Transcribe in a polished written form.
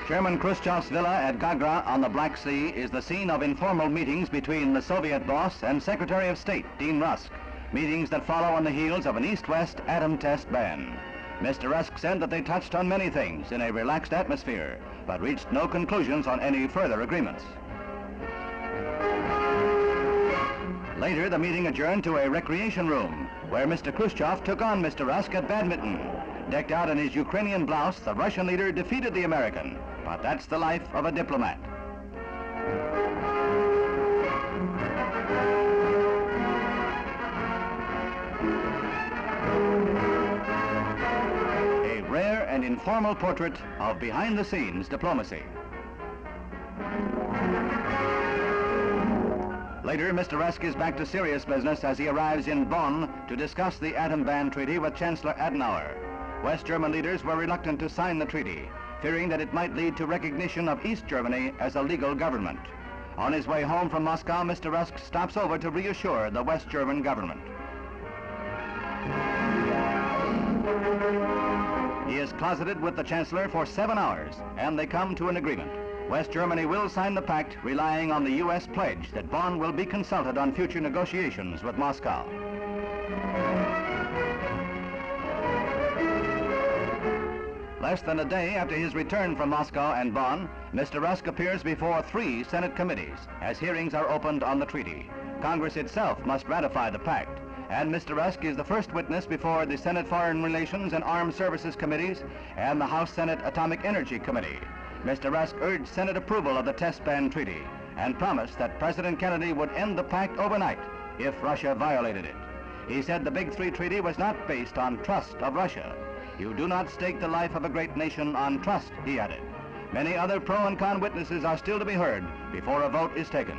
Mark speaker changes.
Speaker 1: Chairman Khrushchev's villa at Gagra on the Black Sea is the scene of informal meetings between the Soviet boss and Secretary of State Dean Rusk, meetings that follow on the heels of an East-West atom test ban. Mr. Rusk said that they touched on many things in a relaxed atmosphere, but reached no conclusions on any further agreements. Later, the meeting adjourned to a recreation room, where Mr. Khrushchev took on Mr. Rusk at badminton. Decked out in his Ukrainian blouse, the Russian leader defeated the American. But that's the life of a diplomat. A rare and informal portrait of behind-the-scenes diplomacy. Later, Mr. Rusk is back to serious business as he arrives in Bonn to discuss the atom ban treaty with Chancellor Adenauer. West German leaders were reluctant to sign the treaty, fearing that it might lead to recognition of East Germany as a legal government. On his way home from Moscow, Mr. Rusk stops over to reassure the West German government. He is closeted with the Chancellor for 7 hours, and they come to an agreement. West Germany will sign the pact, relying on the U.S. pledge that Bonn will be consulted on future negotiations with Moscow. Less than a day after his return from Moscow and Bonn, Mr. Rusk appears before 3 Senate committees as hearings are opened on the treaty. Congress itself must ratify the pact, and Mr. Rusk is the first witness before the Senate Foreign Relations and Armed Services Committees and the House Senate Atomic Energy Committee. Mr. Rusk urged Senate approval of the test ban treaty and promised that President Kennedy would end the pact overnight if Russia violated it. He said the Big Three treaty was not based on trust of Russia. You do not stake the life of a great nation on trust, he added. Many other pro and con witnesses are still to be heard before a vote is taken.